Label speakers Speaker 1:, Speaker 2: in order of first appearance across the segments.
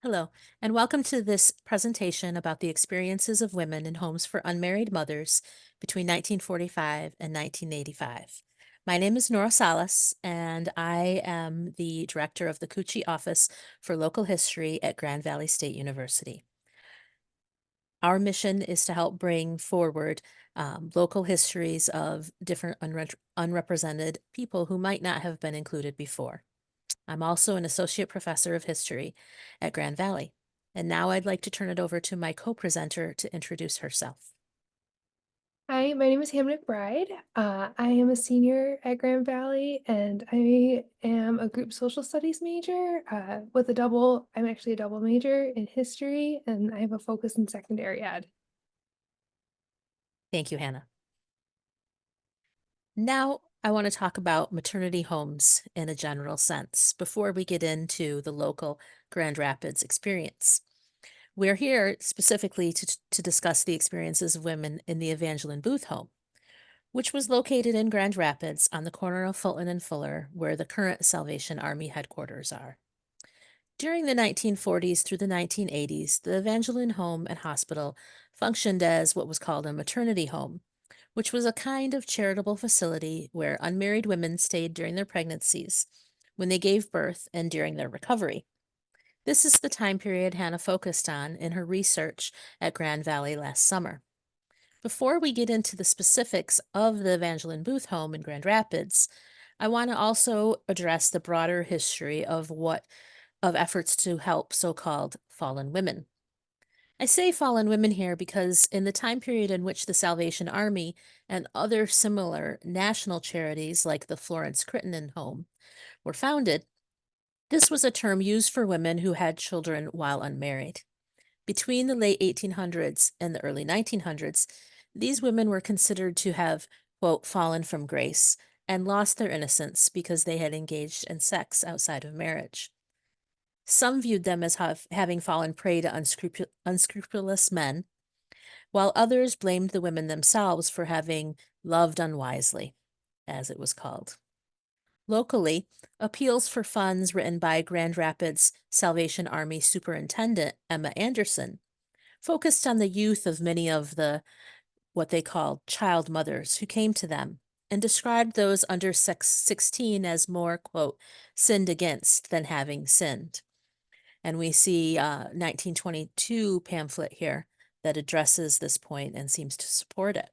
Speaker 1: Hello, and welcome to this presentation about the experiences of women in homes for unmarried mothers between 1945 and 1985. My name is Nora Salas, and I am the director of the Cucci Office for Local History at Grand Valley State University. Our mission is to help bring forward local histories of different unrepresented people who might not have been included before. I'm also an associate professor of history at Grand Valley. And now I'd like to turn it over to my co-presenter to introduce herself.
Speaker 2: Hi, my name is Hannah McBride. I am a senior at Grand Valley, and I am a group social studies major with a double. I'm actually a double major in history, and I have a focus in secondary ed.
Speaker 1: Thank you, Hannah. Now I want to talk about maternity homes in a general sense before we get into the local Grand Rapids experience. We're here specifically to discuss the experiences of women in the Evangeline Booth home, which was located in Grand Rapids on the corner of Fulton and Fuller, where the current Salvation Army headquarters are. During the 1940s through the 1980s, the Evangeline Home and Hospital functioned as what was called a maternity home, which was a kind of charitable facility where unmarried women stayed during their pregnancies, when they gave birth, and during their recovery. This is the time period Hannah focused on in her research at Grand Valley last summer. Before we get into the specifics of the Evangeline Booth home in Grand Rapids, I want to also address the broader history of efforts to help so-called fallen women. I say fallen women here because in the time period in which the Salvation Army and other similar national charities like the Florence Crittenden Home were founded, this was a term used for women who had children while unmarried. Between the late 1800s and the early 1900s, these women were considered to have, quote, fallen from grace and lost their innocence because they had engaged in sex outside of marriage. Some viewed them as having fallen prey to unscrupulous men, while others blamed the women themselves for having loved unwisely, as it was called. Locally, appeals for funds written by Grand Rapids Salvation Army Superintendent Emma Anderson focused on the youth of many of the what they called child mothers who came to them and described those under 16 as more, quote, sinned against than having sinned. And we see a 1922 pamphlet here that addresses this point and seems to support it.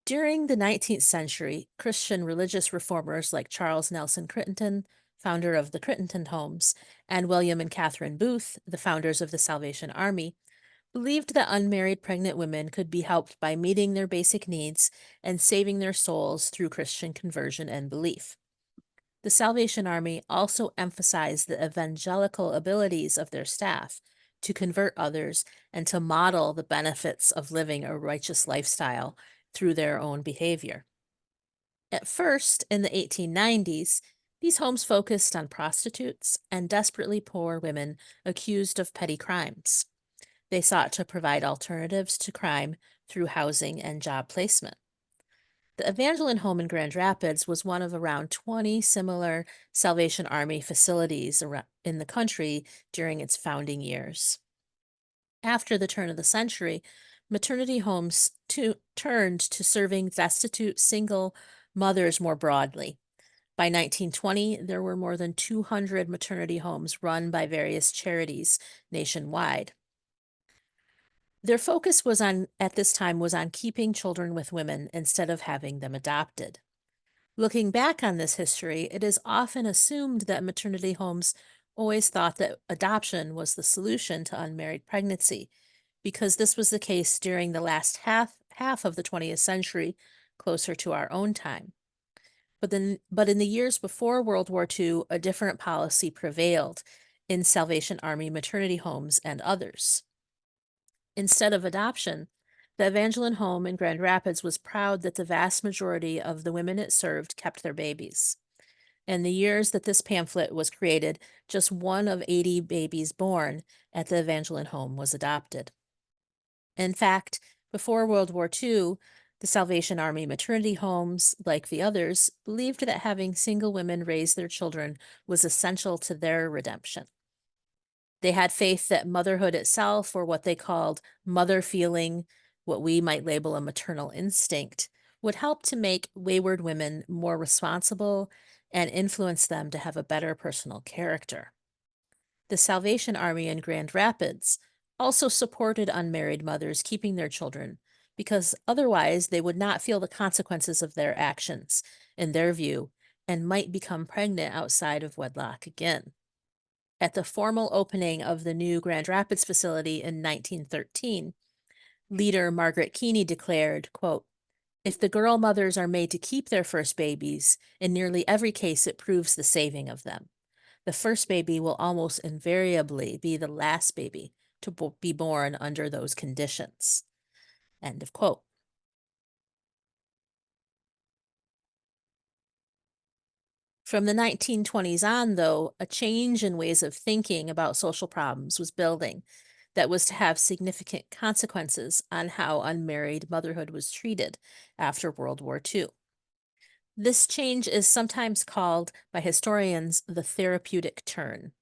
Speaker 1: During the 19th century, Christian religious reformers like Charles Nelson Crittenden, founder of the Crittenden Homes, and William and Catherine Booth, the founders of the Salvation Army, believed that unmarried pregnant women could be helped by meeting their basic needs and saving their souls through Christian conversion and belief. The Salvation Army also emphasized the evangelical abilities of their staff to convert others and to model the benefits of living a righteous lifestyle through their own behavior. At first, in the 1890s, these homes focused on prostitutes and desperately poor women accused of petty crimes. They sought to provide alternatives to crime through housing and job placement. The Evangeline Home in Grand Rapids was one of around 20 similar Salvation Army facilities in the country during its founding years. After the turn of the century, maternity homes turned to serving destitute single mothers more broadly. By 1920, there were more than 200 maternity homes run by various charities nationwide. Their focus at this time, was on keeping children with women instead of having them adopted. Looking back on this history, it is often assumed that maternity homes always thought that adoption was the solution to unmarried pregnancy, because this was the case during the last half of the 20th century, closer to our own time. But in the years before World War II, a different policy prevailed in Salvation Army maternity homes and others. Instead of adoption, the Evangeline Home in Grand Rapids was proud that the vast majority of the women it served kept their babies. In the years that this pamphlet was created, just one of 80 babies born at the Evangeline Home was adopted. In fact, before World War II, the Salvation Army maternity homes, like the others, believed that having single women raise their children was essential to their redemption. They had faith that motherhood itself, or what they called mother feeling, what we might label a maternal instinct, would help to make wayward women more responsible and influence them to have a better personal character. The Salvation Army in Grand Rapids also supported unmarried mothers keeping their children because otherwise they would not feel the consequences of their actions, in their view, and might become pregnant outside of wedlock again. At the formal opening of the new Grand Rapids facility in 1913, leader Margaret Keeney declared, quote, "If the girl mothers are made to keep their first babies, in nearly every case it proves the saving of them. The first baby will almost invariably be the last baby to be born under those conditions." End of quote. From the 1920s on, though, a change in ways of thinking about social problems was building that was to have significant consequences on how unmarried motherhood was treated after World War II. This change is sometimes called by historians the therapeutic turn.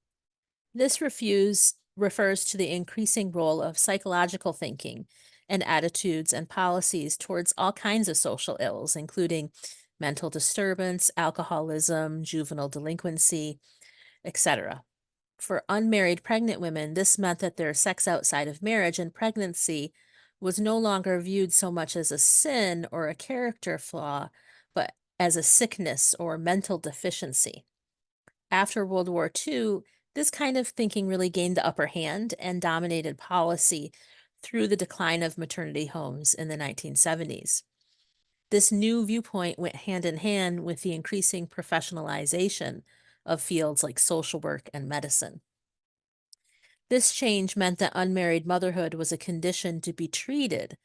Speaker 1: This refers to the increasing role of psychological thinking and attitudes and policies towards all kinds of social ills, including mental disturbance, alcoholism, juvenile delinquency, etc. For unmarried pregnant women, this meant that their sex outside of marriage and pregnancy was no longer viewed so much as a sin or a character flaw, but as a sickness or mental deficiency. After World War II, this kind of thinking really gained the upper hand and dominated policy through the decline of maternity homes in the 1970s. This new viewpoint went hand in hand with the increasing professionalization of fields like social work and medicine. This change meant that unmarried motherhood was a condition to be treated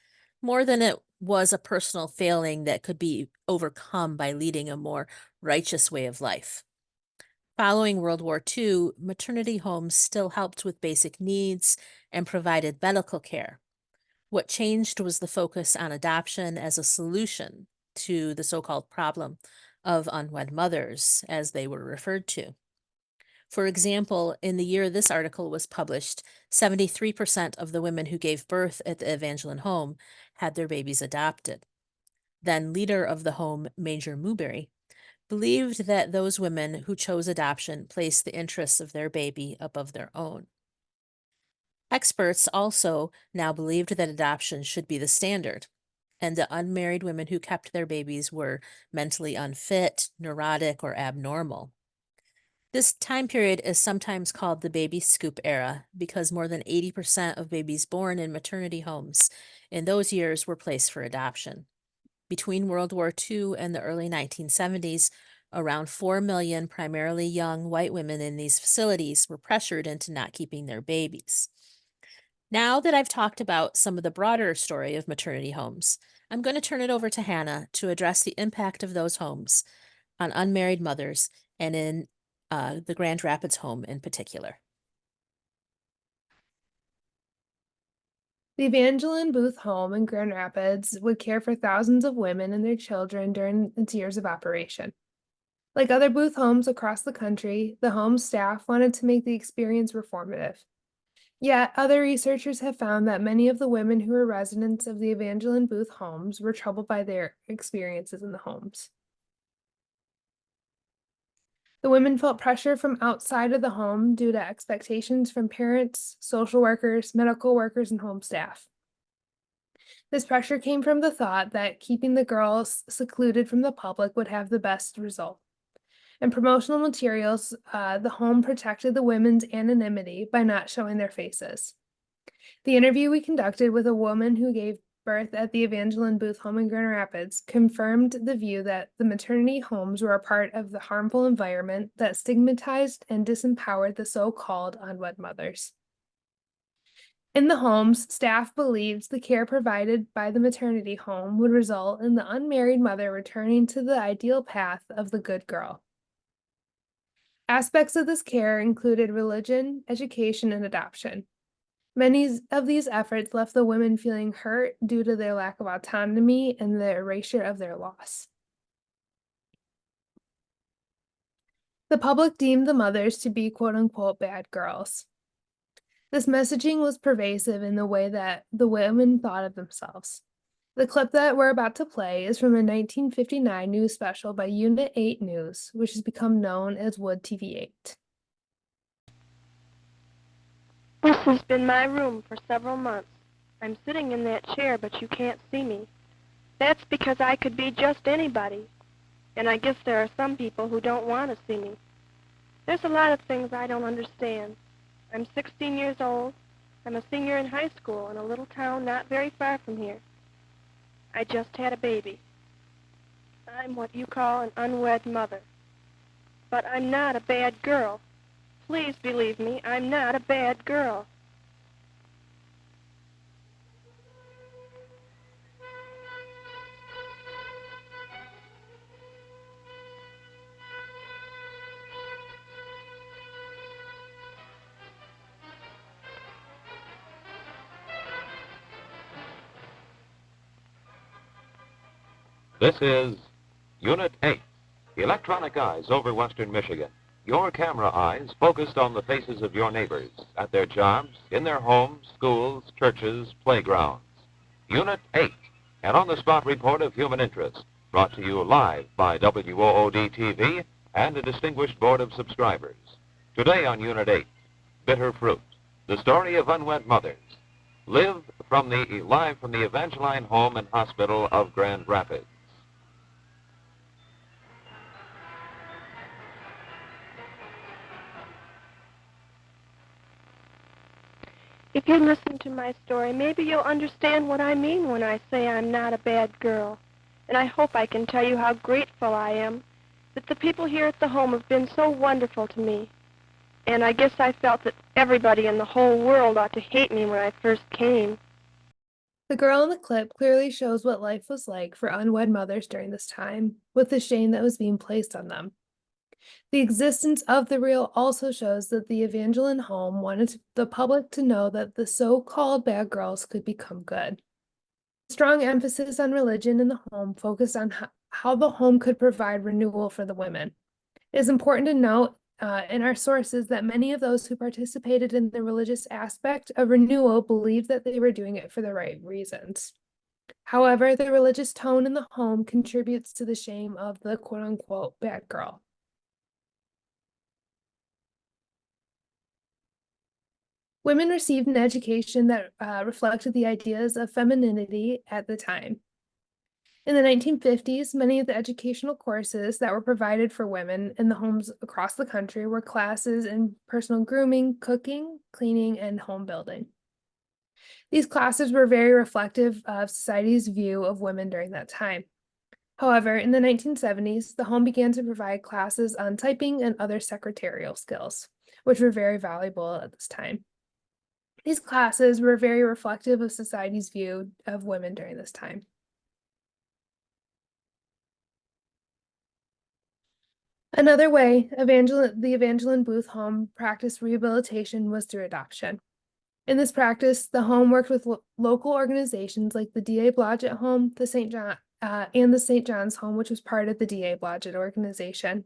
Speaker 1: more than it was a personal failing that could be overcome by leading a more righteous way of life. Following World War II, maternity homes still helped with basic needs and provided medical care. What changed was the focus on adoption as a solution to the so called problem of unwed mothers, as they were referred to. For example, in the year this article was published, 73% of the women who gave birth at the Evangeline home had their babies adopted. Then, leader of the home, Major Mewberry, believed that those women who chose adoption placed the interests of their baby above their own. Experts also now believed that adoption should be the standard, and that unmarried women who kept their babies were mentally unfit, neurotic, or abnormal. This time period is sometimes called the baby scoop era because more than 80% of babies born in maternity homes in those years were placed for adoption. Between World War II and the early 1970s, around 4 million primarily young white women in these facilities were pressured into not keeping their babies. Now that I've talked about some of the broader story of maternity homes, I'm going to turn it over to Hannah to address the impact of those homes on unmarried mothers and in the Grand Rapids home in particular.
Speaker 2: The Evangeline Booth Home in Grand Rapids would care for thousands of women and their children during its years of operation. Like other Booth homes across the country, the home's staff wanted to make the experience reformative. Yet, other researchers have found that many of the women who were residents of the Evangeline Booth homes were troubled by their experiences in the homes. The women felt pressure from outside of the home due to expectations from parents, social workers, medical workers, and home staff. This pressure came from the thought that keeping the girls secluded from the public would have the best result. In promotional materials, the home protected the women's anonymity by not showing their faces. The interview we conducted with a woman who gave birth at the Evangeline Booth home in Grand Rapids confirmed the view that the maternity homes were a part of the harmful environment that stigmatized and disempowered the so-called unwed mothers. In the homes, staff believed the care provided by the maternity home would result in the unmarried mother returning to the ideal path of the good girl. Aspects of this care included religion, education, and adoption. Many of these efforts left the women feeling hurt due to their lack of autonomy and the erasure of their loss. The public deemed the mothers to be quote unquote bad girls. This messaging was pervasive in the way that the women thought of themselves. The clip that we're about to play is from a 1959 news special by Unit 8 News, which has become known as Wood TV 8.
Speaker 3: This has been my room for several months. I'm sitting in that chair, but you can't see me. That's because I could be just anybody. And I guess there are some people who don't want to see me. There's a lot of things I don't understand. I'm 16 years old. I'm a senior in high school in a little town not very far from here. I just had a baby. I'm what you call an unwed mother. But I'm not a bad girl. Please believe me, I'm not a bad girl.
Speaker 4: This is Unit 8, Electronic Eyes over Western Michigan. Your camera eyes focused on the faces of your neighbors at their jobs, in their homes, schools, churches, playgrounds. Unit 8, an on-the-spot report of human interest, brought to you live by WWII-TV and a distinguished board of subscribers. Today on Unit 8, Bitter Fruit, the story of unwed mothers. Live live from the Evangeline Home and Hospital of Grand Rapids.
Speaker 3: If you listen to my story, maybe you'll understand what I mean when I say I'm not a bad girl. And I hope I can tell you how grateful I am that the people here at the home have been so wonderful to me. And I guess I felt that everybody in the whole world ought to hate me when I first came.
Speaker 2: The girl in the clip clearly shows what life was like for unwed mothers during this time, with the shame that was being placed on them. The existence of the reel also shows that the Evangeline home wanted the public to know that the so-called bad girls could become good. Strong emphasis on religion in the home focused on how the home could provide renewal for the women. It is important to note in our sources that many of those who participated in the religious aspect of renewal believed that they were doing it for the right reasons. However, the religious tone in the home contributes to the shame of the quote-unquote bad girl. Women received an education that reflected the ideas of femininity at the time. In the 1950s, many of the educational courses that were provided for women in the homes across the country were classes in personal grooming, cooking, cleaning, and home building. These classes were very reflective of society's view of women during that time. However, in the 1970s, the home began to provide classes on typing and other secretarial skills, which were very valuable at this time. These classes were very reflective of society's view of women during this time. Another way the Evangeline Booth home practiced rehabilitation was through adoption. In this practice, the home worked with local organizations like the D.A. Blodgett Home, and the St. John's Home, which was part of the D.A. Blodgett organization,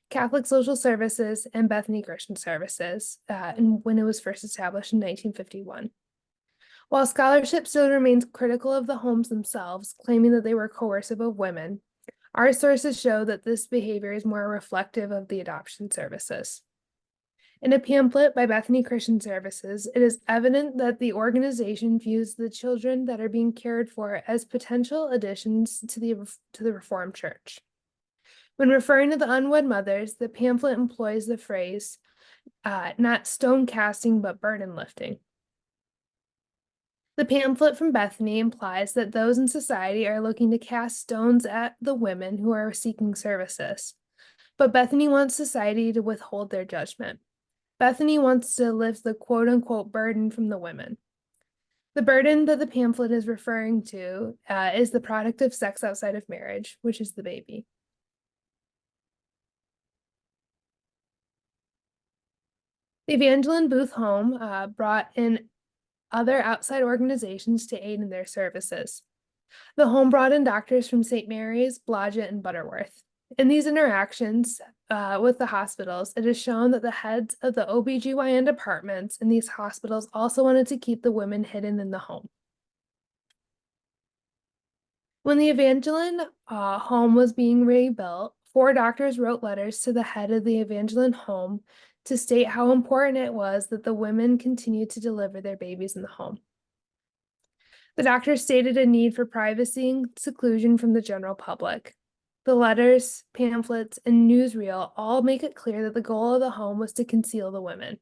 Speaker 2: Catholic Social Services, and Bethany Christian Services, when it was first established in 1951. While scholarship still remains critical of the homes themselves, claiming that they were coercive of women, our sources show that this behavior is more reflective of the adoption services. In a pamphlet by Bethany Christian Services, it is evident that the organization views the children that are being cared for as potential additions to the Reformed Church. When referring to the unwed mothers, the pamphlet employs the phrase, not stone casting, but burden lifting. The pamphlet from Bethany implies that those in society are looking to cast stones at the women who are seeking services. But Bethany wants society to withhold their judgment. Bethany wants to lift the quote-unquote burden from the women. The burden that the pamphlet is referring to is the product of sex outside of marriage, which is the baby. The Evangeline Booth home brought in other outside organizations to aid in their services. The home brought in doctors from St. Mary's, Blodgett, and Butterworth. In these interactions, with the hospitals, it is shown that the heads of the OBGYN departments in these hospitals also wanted to keep the women hidden in the home. When the Evangeline home was being rebuilt, 4 doctors wrote letters to the head of the Evangeline home to state how important it was that the women continue to deliver their babies in the home. The doctors stated a need for privacy and seclusion from the general public. The letters, pamphlets, and newsreel all make it clear that the goal of the home was to conceal the women.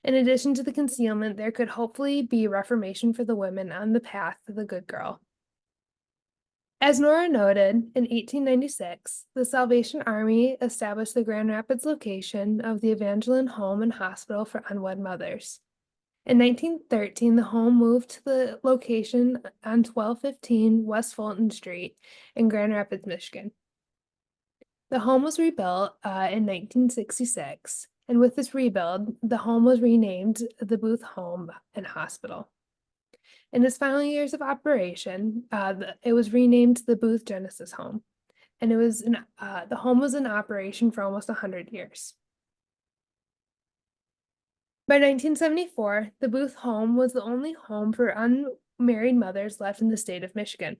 Speaker 2: In addition to the concealment, there could hopefully be reformation for the women on the path to the good girl. As Nora noted, in 1896, the Salvation Army established the Grand Rapids location of the Evangeline Home and Hospital for Unwed Mothers. In 1913, the home moved to the location on 1215 West Fulton Street in Grand Rapids, Michigan. The home was rebuilt in 1966, and with this rebuild, the home was renamed the Booth Home and Hospital. In its final years of operation, it was renamed the Booth Genesis Home, and the home was in operation for almost 100 years. By 1974, the Booth home was the only home for unmarried mothers left in the state of Michigan.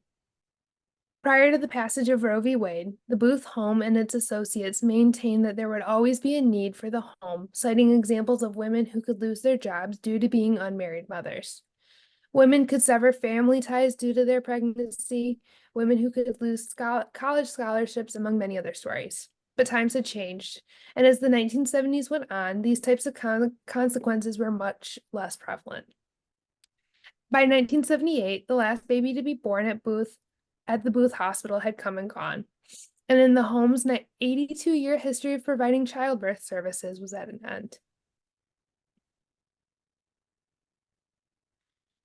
Speaker 2: Prior to the passage of Roe v. Wade, the Booth home and its associates maintained that there would always be a need for the home, citing examples of women who could lose their jobs due to being unmarried mothers. Women could sever family ties due to their pregnancy, women who could lose college scholarships, among many other stories. But times had changed, and as the 1970s went on, these types of consequences were much less prevalent. By 1978, the last baby to be born at the Booth Hospital had come and gone, and in the home's 82-year history of providing childbirth services was at an end.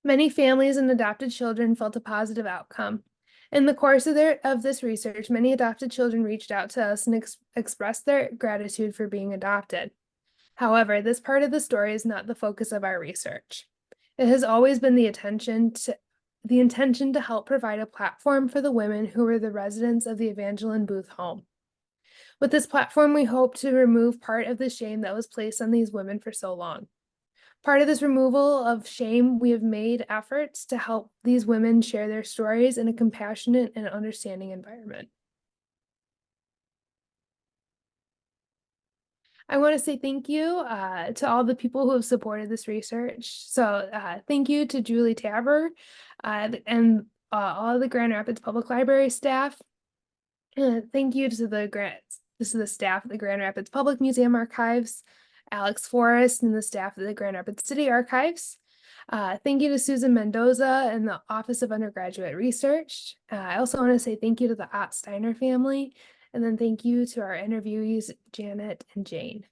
Speaker 2: Many families and adopted children felt a positive outcome. In the course of this research, many adopted children reached out to us and expressed their gratitude for being adopted. However, this part of the story is not the focus of our research. It has always been the intention to help provide a platform for the women who were the residents of the Evangeline Booth home. With this platform, we hope to remove part of the shame that was placed on these women for so long. Part of this removal of shame, we have made efforts to help these women share their stories in a compassionate and understanding environment. I want to say thank you to all the people who have supported this research. So thank you to Julie Tabor and all of the Grand Rapids Public Library staff. Thank you to the staff at the Grand Rapids Public Museum Archives, Alex Forrest and the staff of the Grand Rapids City Archives. Thank you to Susan Mendoza and the Office of Undergraduate Research. I also want to say thank you to the Ott Steiner family, and then thank you to our interviewees, Janet and Jane.